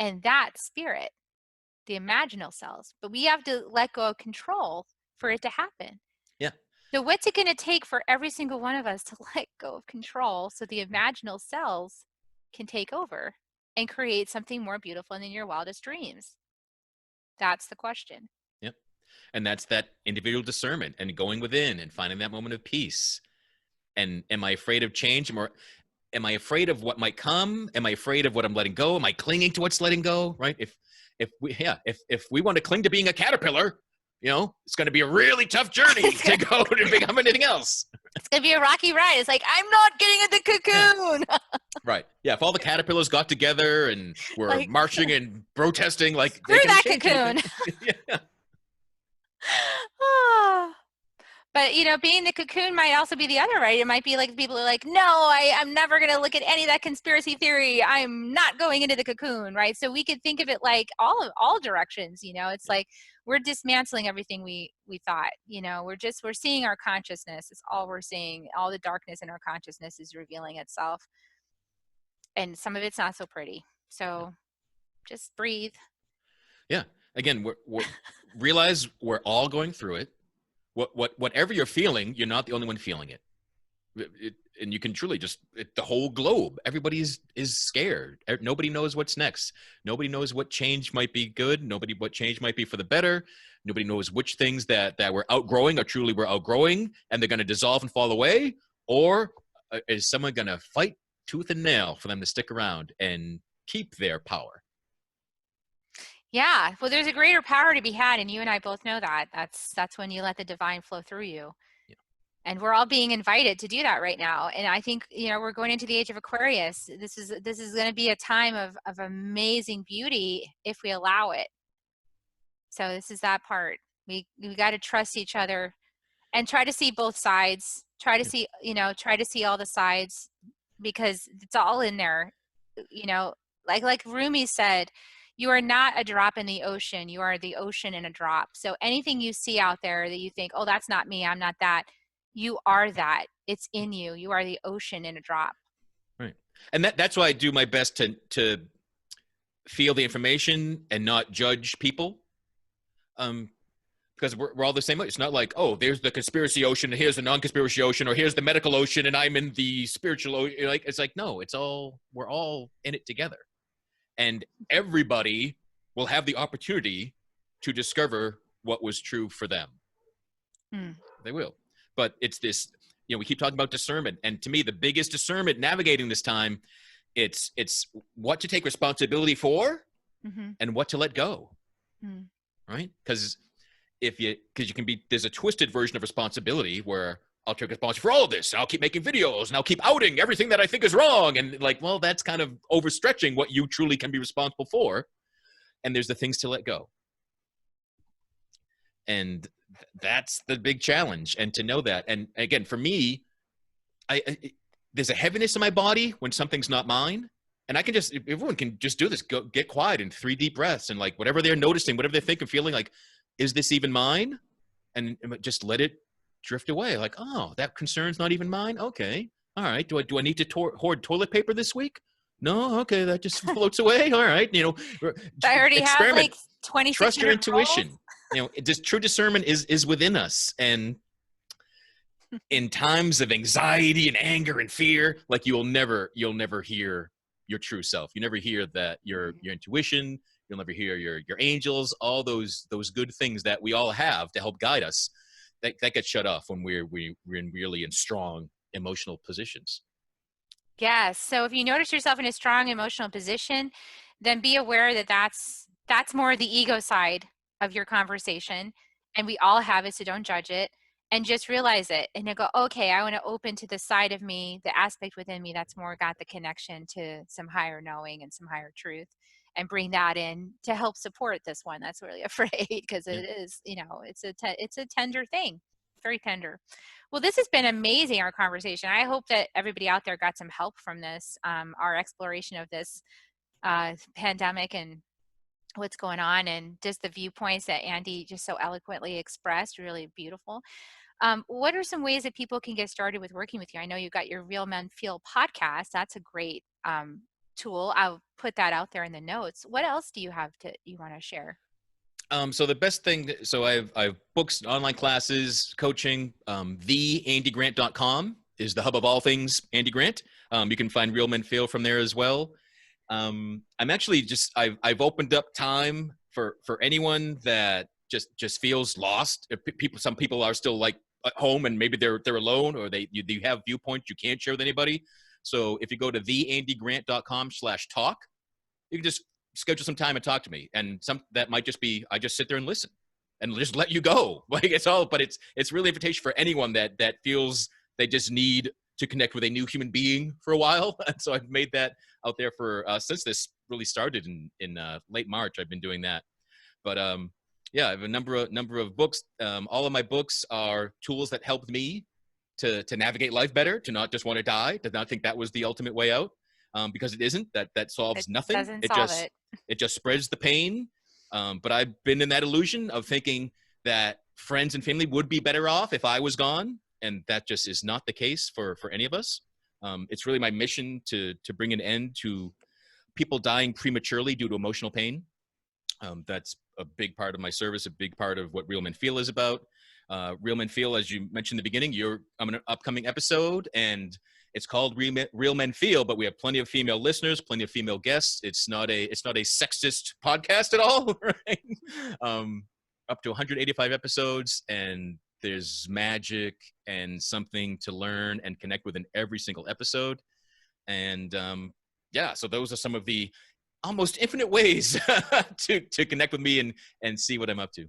And that spirit, the imaginal cells. But we have to let go of control for it to happen. Yeah. So what's it going to take for every single one of us to let go of control so the imaginal cells can take over and create something more beautiful than your wildest dreams? That's the question. Yep. And that's that individual discernment and going within and finding that moment of peace. And am I afraid of change? Am I afraid of what might come? Am I afraid of what I'm letting go? Am I clinging to what's letting go? Right? If we want to cling to being a caterpillar, it's going to be a really tough journey to go to become anything else. It's going to be a rocky ride. It's like, I'm not getting in the cocoon. Right. Yeah. If all the caterpillars got together and were marching and protesting, like, screw that cocoon. Yeah. But, being the cocoon might also be the other, right? It might be like people are like, no, I'm never going to look at any of that conspiracy theory. I'm not going into the cocoon, right? So we could think of it like all directions, it's like we're dismantling everything we thought, we're seeing our consciousness. It's all we're seeing. All the darkness in our consciousness is revealing itself. And some of it's not so pretty. So just breathe. Yeah. Again, we're realize we're all going through it. Whatever you're feeling, you're not the only one feeling it. And you can truly the whole globe, everybody is scared. Nobody knows what's next. Nobody knows what change might be good. What change might be for the better. Nobody knows which things that we're outgrowing or truly we're outgrowing and they're going to dissolve and fall away. Or is someone going to fight tooth and nail for them to stick around and keep their power? Yeah, well, there's a greater power to be had, and you and I both know that. That's when you let the divine flow through you. Yeah. And we're all being invited to do that right now. And I think we're going into the age of Aquarius. This is going to be a time of amazing beauty if we allow it. So this is that part. We got to trust each other and try to see both sides. Try to see all the sides, because it's all in there. Like Rumi said, you are not a drop in the ocean. You are the ocean in a drop. So anything you see out there that you think, oh, that's not me, I'm not that, you are that. It's in you. You are the ocean in a drop. Right. And that's why I do my best to feel the information and not judge people. Because we're all the same way. It's not like, oh, there's the conspiracy ocean, and here's the non-conspiracy ocean, or here's the medical ocean, and I'm in the spiritual ocean. It's like, no, we're all in it together. And everybody will have the opportunity to discover what was true for them. They will. But it's this, we keep talking about discernment. And to me, the biggest discernment navigating this time, it's what to take responsibility for and what to let go. Right? Because because you can be, there's a twisted version of responsibility where I'll take responsibility for all of this. I'll keep making videos and I'll keep outing everything that I think is wrong. And like, well, that's kind of overstretching what you truly can be responsible for. And there's the things to let go. And that's the big challenge. And to know that. And again, for me, there's a heaviness in my body when something's not mine. And I can just, everyone can just do this, go get quiet in 3 deep breaths and like whatever they're noticing, whatever they're thinking, feeling like, is this even mine? And just let it drift away. Like, oh, that concern's not even mine. Okay. All right. Do I need to hoard toilet paper this week? No. Okay. That just floats away. All right. I already have experiment. like 26 Trust your intuition. Just true discernment is within us. And in times of anxiety and anger and fear, like you'll never hear your true self. You never hear that your intuition. You'll never hear your angels, all those good things that we all have to help guide us. That gets shut off when we're really in strong emotional positions. Yes. So if you notice yourself in a strong emotional position, then be aware that that's more the ego side of your conversation. And we all have it, so don't judge it. And just realize it and then go, okay, I want to open to the side of me, the aspect within me that's more got the connection to some higher knowing and some higher truth, and bring that in to help support this one that's really afraid, because it is, it's a tender thing, very tender. Well, this has been amazing, our conversation. I hope that everybody out there got some help from this, our exploration of this pandemic and what's going on, and just the viewpoints that Andy just so eloquently expressed, really beautiful. What are some ways that people can get started with working with you? I know you got your Real Men Feel podcast. That's a great tool. I'll put that out there in the notes. What else do you have you want to share? So the best thing, so I've books, online classes, coaching. TheAndyGrant.com is the hub of all things Andy Grant. You can find Real Men Feel from there as well. I'm actually I've opened up time for anyone that just feels lost. Some people are still like at home and maybe they're alone, or they have viewpoints you can't share with anybody. So if you go to TheAndyGrant.com/talk, you can just schedule some time and talk to me. And that might just be, I just sit there and listen and just let you go. Like it's really an invitation for anyone that feels they just need to connect with a new human being for a while. And so I've made that out there for, since this really started in late March, I've been doing that. But yeah, I have a number of books. All of my books are tools that helped me to navigate life better, to not just want to die, to not think that was the ultimate way out. Because it isn't. That solves nothing. Doesn't solve it. It just spreads the pain. But I've been in that illusion of thinking that friends and family would be better off if I was gone, and that just is not the case for any of us. It's really my mission to bring an end to people dying prematurely due to emotional pain. That's a big part of my service, a big part of what Real Men Feel is about. Real Men Feel, as you mentioned in the beginning, I'm in an upcoming episode, and it's called Real Men Feel, but we have plenty of female listeners, plenty of female guests. It's not a sexist podcast at all, right? Up to 185 episodes, and there's magic and something to learn and connect with in every single episode. And yeah, so those are some of the almost infinite ways to connect with me and see what I'm up to.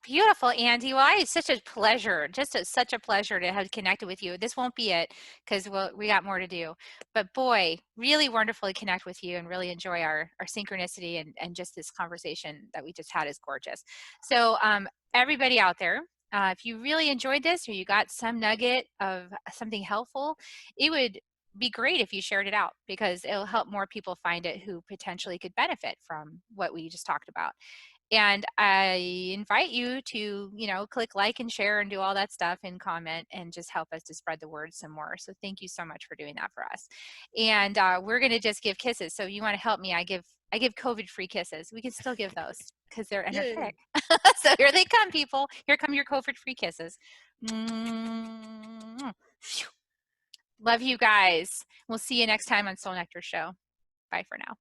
Beautiful, Andy. Well, it's such a pleasure, such a pleasure to have connected with you. This won't be it, because we got more to do. But boy, really wonderful to connect with you and really enjoy our synchronicity, and just this conversation that we just had is gorgeous. So everybody out there, if you really enjoyed this, or you got some nugget of something helpful, it would be great if you shared it out, because it'll help more people find it who potentially could benefit from what we just talked about. And I invite you to, click like and share and do all that stuff and comment and just help us to spread the word some more. So thank you so much for doing that for us. And we're going to just give kisses. So if you want to help me, I give COVID-free kisses. We can still give those because they're energetic. So here they come, people. Here come your COVID-free kisses. Love you guys. We'll see you next time on Soul Nectar Show. Bye for now.